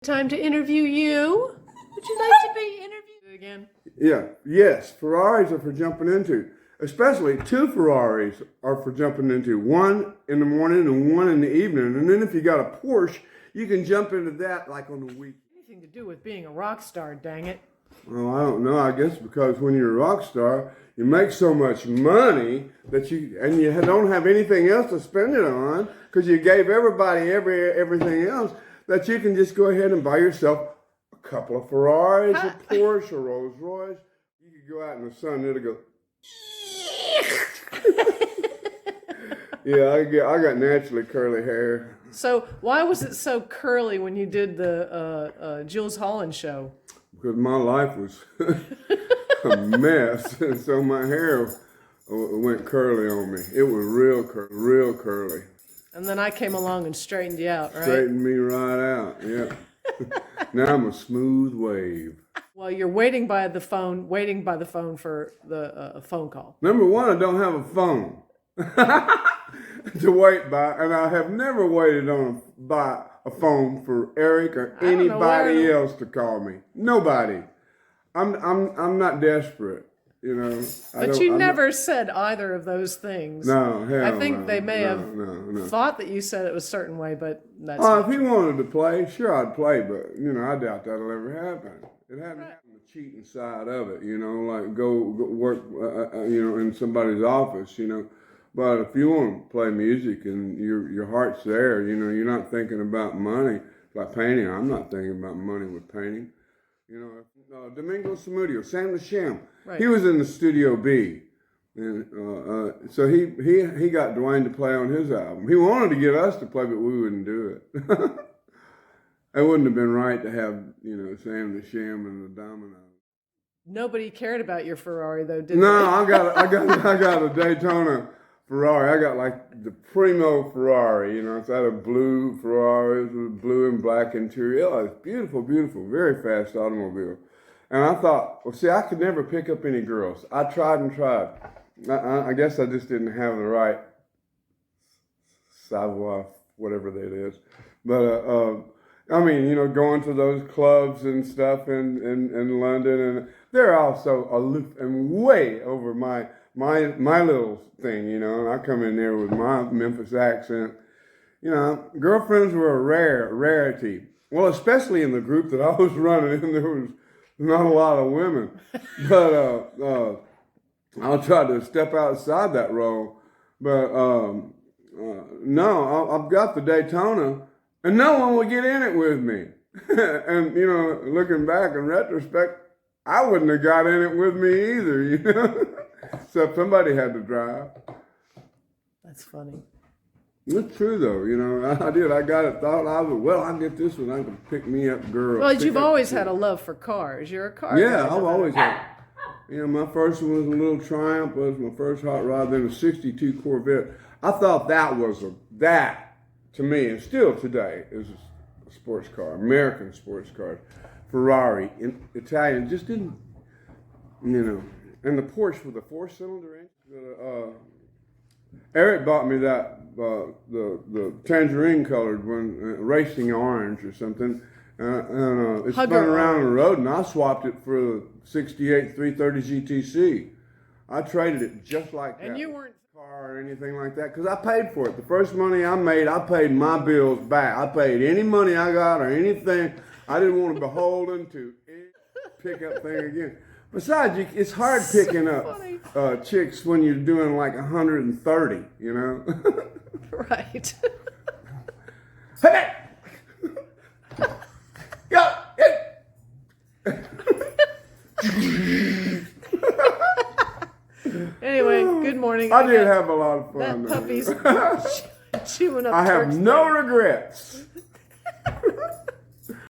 Time to interview you. Would you like to be interviewed again? Yes, Ferraris are for jumping into. Especially two Ferraris are for jumping into. One in the morning and one in the evening. And then if you got a Porsche, you can jump into that like on the week. Anything to do with being a rock star, dang it. Well, I don't know. I guess because when you're a rock star, you make so much money that you don't have anything else to spend it on because you gave everybody everything else, that you can just go ahead and buy yourself a couple of Ferraris, a Porsche, a Rolls Royce. You could go out in the sun and it'll go. Yeah, I got naturally curly hair. So why was it so curly when you did the Jules Holland show? Because my life was a mess, and so my hair went curly on me. It was real curly. And then I came along and straightened you out, right? Straightened me right out, yeah. Now I'm a smooth wave. Well, you're waiting by the phone for the phone call. Number one, I don't have a phone to wait by, and I have never waited by a phone for Eric or anybody else to call me. Nobody. I'm not desperate, you know. But you never said either of those things. No, hell I think no, they may have no. thought that you said it was a certain way, but that's if he wanted to play, sure I'd play, but you know, I doubt that'll ever happen. It hadn't happened, the cheating side of it, you know, like go work, you know, in somebody's office, you know. But if you want to play music and your heart's there, you know, you're not thinking about money. Like painting, I'm not thinking about money with painting. You know, Domingo Samudio, Sam the Sham, right. He was in the Studio B. And so he got Dwayne to play on his album. He wanted to get us to play, but we wouldn't do it. It wouldn't have been right to have, you know, Sam the Sham and the Dominoes. Nobody cared about your Ferrari, though, did No, they? I got a Daytona Ferrari. I got like the primo Ferrari, you know. It's had a blue Ferrari with blue and black interior. Oh, it's beautiful, beautiful, very fast automobile. And I thought, well, see, I could never pick up any girls. I tried and tried. I guess I just didn't have the right savoir, whatever that is. But I mean, you know, going to those clubs and stuff in London, and they're all so aloof and way over my little thing, you know. And I come in there with my Memphis accent. You know, girlfriends were a rarity. Well, especially in the group that I was running in, there was not a lot of women. But I'll try to step outside that role. But no, I've got the Daytona, and no one would get in it with me. And, you know, looking back in retrospect, I wouldn't have got in it with me either, you know. Except somebody had to drive. That's funny. It's true, though. You know, I did. I got it. Thought I would. Well, I get this one. I can pick me up, girl. Well, you've always had a love for cars. You're a car guy. Yeah, I've always had. You know, my first one was a little Triumph. Was my first hot rod. Then a '62 Corvette. I thought that was that to me, and still today is a sports car, American sports car. Ferrari, Italian, just didn't. You know. And the Porsche with a 4-cylinder engine. Eric bought me that the tangerine colored one, racing orange or something. And it spun around on the road, and I swapped it for a '68 330 GTC. I traded it just like that. And you weren't car or anything like that because I paid for it. The first money I made, I paid my bills back. I paid any money I got or anything. I didn't want to be beholden to any pickup thing again. Besides, it's hard picking up chicks when you're doing like 130, you know? right. Hey! Go! Anyway, good morning. I did have a lot of fun. That puppy's chewing up I have turkey. no regrets.